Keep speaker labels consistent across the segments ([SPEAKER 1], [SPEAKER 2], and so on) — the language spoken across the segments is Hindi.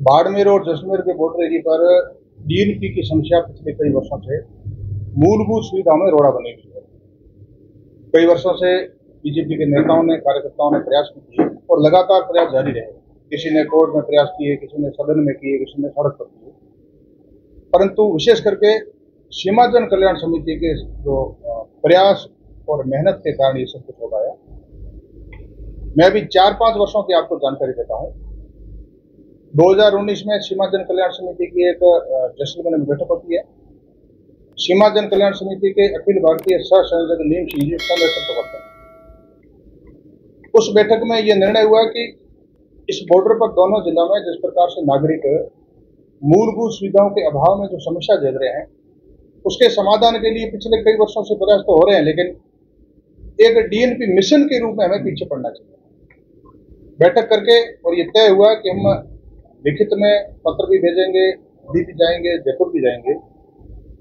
[SPEAKER 1] बाड़मेर और जैसलमेर के बॉर्डर एरिया पर डीएनपी की समस्या पिछले कई वर्षों से मूलभूत सुविधाओं में रोड़ा बनी हुई है। कई वर्षों से बीजेपी के नेताओं ने, कार्यकर्ताओं ने प्रयास किए और लगातार प्रयास जारी रहे। किसी ने कोर्ट में प्रयास किए, किसी ने सदन में किए, किसी ने सड़क पर किए, परंतु विशेष करके सीमा जन कल्याण समिति के जो प्रयास और मेहनत के कारण ये सब कुछ हो पाया। मैं अभी 4-5 वर्षों की आपको जानकारी देता हूँ। 2019 में सीमा जन कल्याण समिति की एक जैसलमेर में बैठक होती है। सीमा जन कल्याण समिति के अखिल भारतीय सह संयोजक नीम सिंह जी उसका नेतृत्व करते हैं। उस बैठक में यह निर्णय हुआ कि इस बॉर्डर पर दोनों जिलों में जिस प्रकार से नागरिक मूलभूत सुविधाओं के अभाव में जो समस्या झेल रहे हैं, उसके समाधान के लिए पिछले कई वर्षों से प्रयास तो हो रहे हैं, लेकिन एक डीएनपी मिशन के रूप में हमें पीछे पड़ना चाहिए। बैठक करके और ये तय हुआ कि हम लिखित में पत्र भी भेजेंगे, दिल्ली भी जाएंगे, जयपुर भी जाएंगे,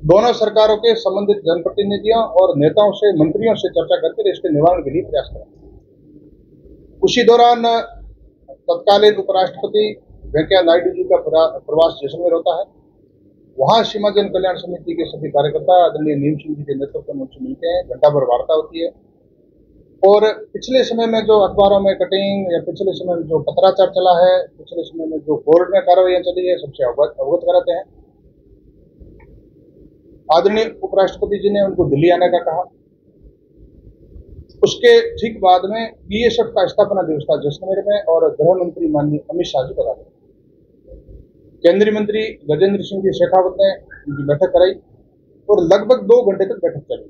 [SPEAKER 1] दोनों सरकारों के संबंधित जनप्रतिनिधियों और नेताओं से, मंत्रियों से चर्चा करके इसके निवारण के लिए प्रयास करेंगे। उसी दौरान तत्कालीन उपराष्ट्रपति वेंकैया नायडू जी का प्रवास जैसलमेर होता है। वहां सीमा जन कल्याण समिति के सभी कार्यकर्ता आदरणीय नीम सिंह जी के नेतृत्व में उनसे मिलते हैं, घंटा भर वार्ता होती है और पिछले समय में जो अखबारों में कटिंग या पिछले समय में जो पत्राचार चला है, पिछले समय में जो कोर्ट में कार्रवाइयां चली है, सबसे अवगत कराते हैं। आदरणीय उपराष्ट्रपति जी ने उनको दिल्ली आने का कहा। उसके ठीक बाद में बीएसएफ का स्थापना दिवस था जैसलमेर में और गृह मंत्री माननीय अमित शाह जी बता रहे। केंद्रीय मंत्री गजेंद्र सिंह जी शेखावत ने उनकी बैठक कराई और लगभग 2 घंटे तक बैठक चली।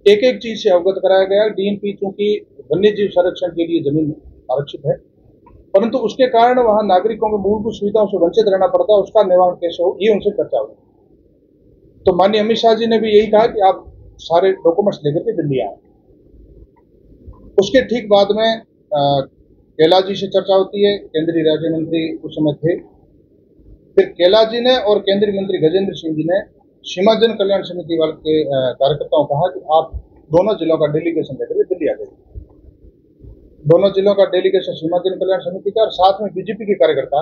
[SPEAKER 1] एक एक चीज से अवगत कराया गया। डीएनपी चूंकि वन्य जीव संरक्षण के लिए जमीन आरक्षित है, परंतु उसके कारण वहां नागरिकों को मूलभूत सुविधाओं से वंचित रहना पड़ता है, उसका निवारण कैसे हो, ये उनसे चर्चा हुई। तो माननीय अमित शाह जी ने भी यही कहा कि आप सारे डॉक्यूमेंट्स लेकर के दिल्ली आए। उसके ठीक बाद में कैलाश जी से चर्चा होती है। केंद्रीय राज्य मंत्री उस समय थे। फिर कैलाश जी ने और केंद्रीय मंत्री गजेंद्र सिंह जी ने सीमा जन कल्याण समिति वाले के कार्यकर्ताओं कहा कि आप दोनों जिलों का डेलीगेशन लेकर दिल्ली आ जाइए। दोनों जिलों का डेलीगेशन सीमा जन कल्याण समिति का और साथ में बीजेपी के कार्यकर्ता,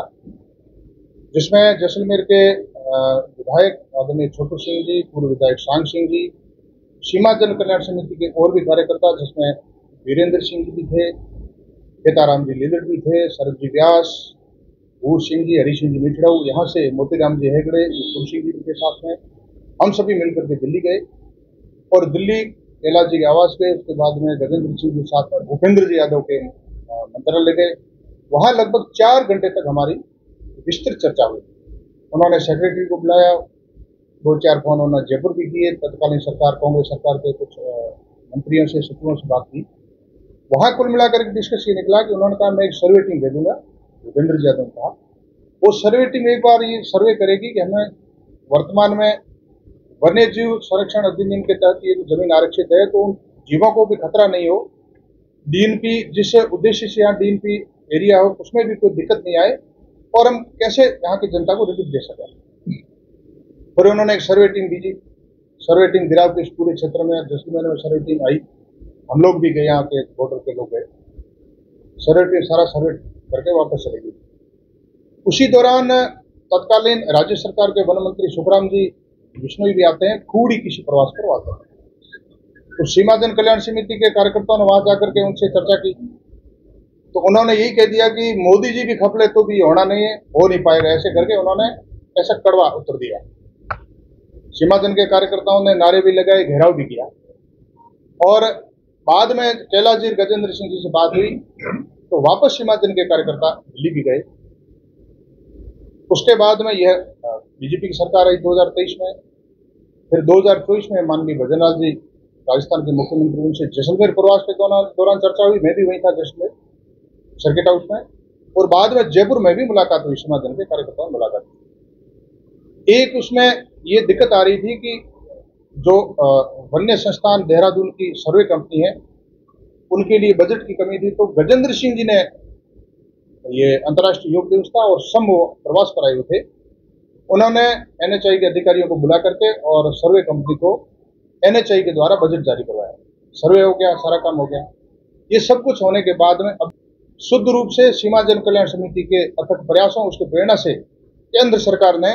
[SPEAKER 1] जिसमें जैसलमेर के विधायक आदरणीय छोटू सिंह जी, पूर्व विधायक सांग सिंह जी, सीमा जन कल्याण समिति के और भी कार्यकर्ता जिसमें वीरेंद्र सिंह जी भी थे, खेताराम जी लीलड़ भी थे, शरद जी व्यास, भूर सिंह जी, हरी सिंह जी मिठड़ऊ, यहाँ से मोतीराम जी हेगड़े, तुलसी जी के साथ में हम सभी मिलकर के दिल्ली गए और दिल्ली कैलाश जी के आवास गए। उसके बाद में गजेंद्र सिंह जी साथ में भूपेंद्र जी यादव के मंत्रालय गए। वहां लगभग 4 घंटे तक हमारी विस्तृत चर्चा हुई। उन्होंने सेक्रेटरी को बुलाया, 2-4 फोन उन्होंने जयपुर भी किए। तत्कालीन सरकार, कांग्रेस सरकार के कुछ मंत्रियों से, सचिवों से बात की। वहां कुल मिलाकर डिस्कस ये निकला कि उन्होंने कहा मैं एक सर्वे टीम भेजूंगा, भूपेंद्र जी यादव ने कहा। वो सर्वे टीम एक बार ये सर्वे करेगी कि हमें वर्तमान में वन्य जीव संरक्षण अधिनियम के तहत ये जो जमीन आरक्षित है तो उन जीवों को भी खतरा नहीं हो, डीएनपी जिस उद्देश्य से यहाँ डीएनपी एरिया हो उसमें भी कोई दिक्कत नहीं आए और हम कैसे यहाँ की जनता को रिलीफ दे सकें। फिर उन्होंने एक सर्वे टीम भेजी। सर्वे टीम गिराव के इस पूरे क्षेत्र में जैसलमेर में सर्वे टीम आई। हम लोग भी गए, यहाँ के बॉर्डर के लोग गए। सर्वे टीम सारा सर्वे करके वापस चली गई। उसी दौरान तत्कालीन राज्य सरकार के वन मंत्री सुखराम जी विष्णु भी आते हैं, खूड़ी किसी प्रवास पर आते हैं। तो सीमा जन कल्याण समिति के कार्यकर्ताओं ने वहां जाकर के उनसे चर्चा की तो उन्होंने यही कह दिया कि मोदी जी भी खपले तो भी होना नहीं है, हो नहीं पाएगा, ऐसे करके उन्होंने ऐसा कड़वा उत्तर दिया। सीमा जन के कार्यकर्ताओं ने नारे भी लगाए, घेराव भी किया और बाद में कैलाश जी, गजेंद्र सिंह जी से बात हुई तो वापस सीमा जन के कार्यकर्ता दिल्ली भी गए। उसके बाद में यह बीजेपी की सरकार आई 2023 में। फिर 2024 में माननीय भजनलाल जी राजस्थान के मुख्यमंत्री, उनसे जैसलमेर प्रवास के दौरान चर्चा हुई। मैं भी वहीं था जैसलमेर सर्किट हाउस में और बाद में जयपुर में भी मुलाकात हुई, सीमा जन के कार्यकर्ताओं से मुलाकात हुई। एक उसमें ये दिक्कत आ रही थी कि जो वन्य संस्थान देहरादून की सर्वे कंपनी है उनके लिए बजट की कमी थी। तो गजेंद्र सिंह जी ने, ये अंतर्राष्ट्रीय योग दिवस था और समूह प्रवास पर आए हुए थे, उन्होंने एनएचआई के अधिकारियों को बुला करके और सर्वे कंपनी को एनएचआई के द्वारा बजट जारी करवाया। सर्वे हो गया, सारा काम हो गया। ये सब कुछ होने के बाद में अब शुद्ध रूप से सीमा जन कल्याण समिति के अथक प्रयासों उसके प्रेरणा से केंद्र सरकार ने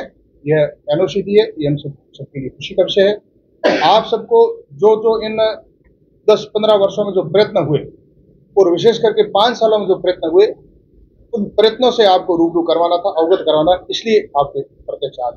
[SPEAKER 1] यह एनओसी दी है। ये हम सबके लिए खुशी का विषय है। आप सबको जो इन 10-15 वर्षों में जो प्रयत्न हुए और विशेष करके 5 सालों में जो प्रयत्न हुए, उन प्रयत्नों से आपको रूबरू करवाना था, अवगत करवाना, इसलिए आपके प्रत्यक्ष आज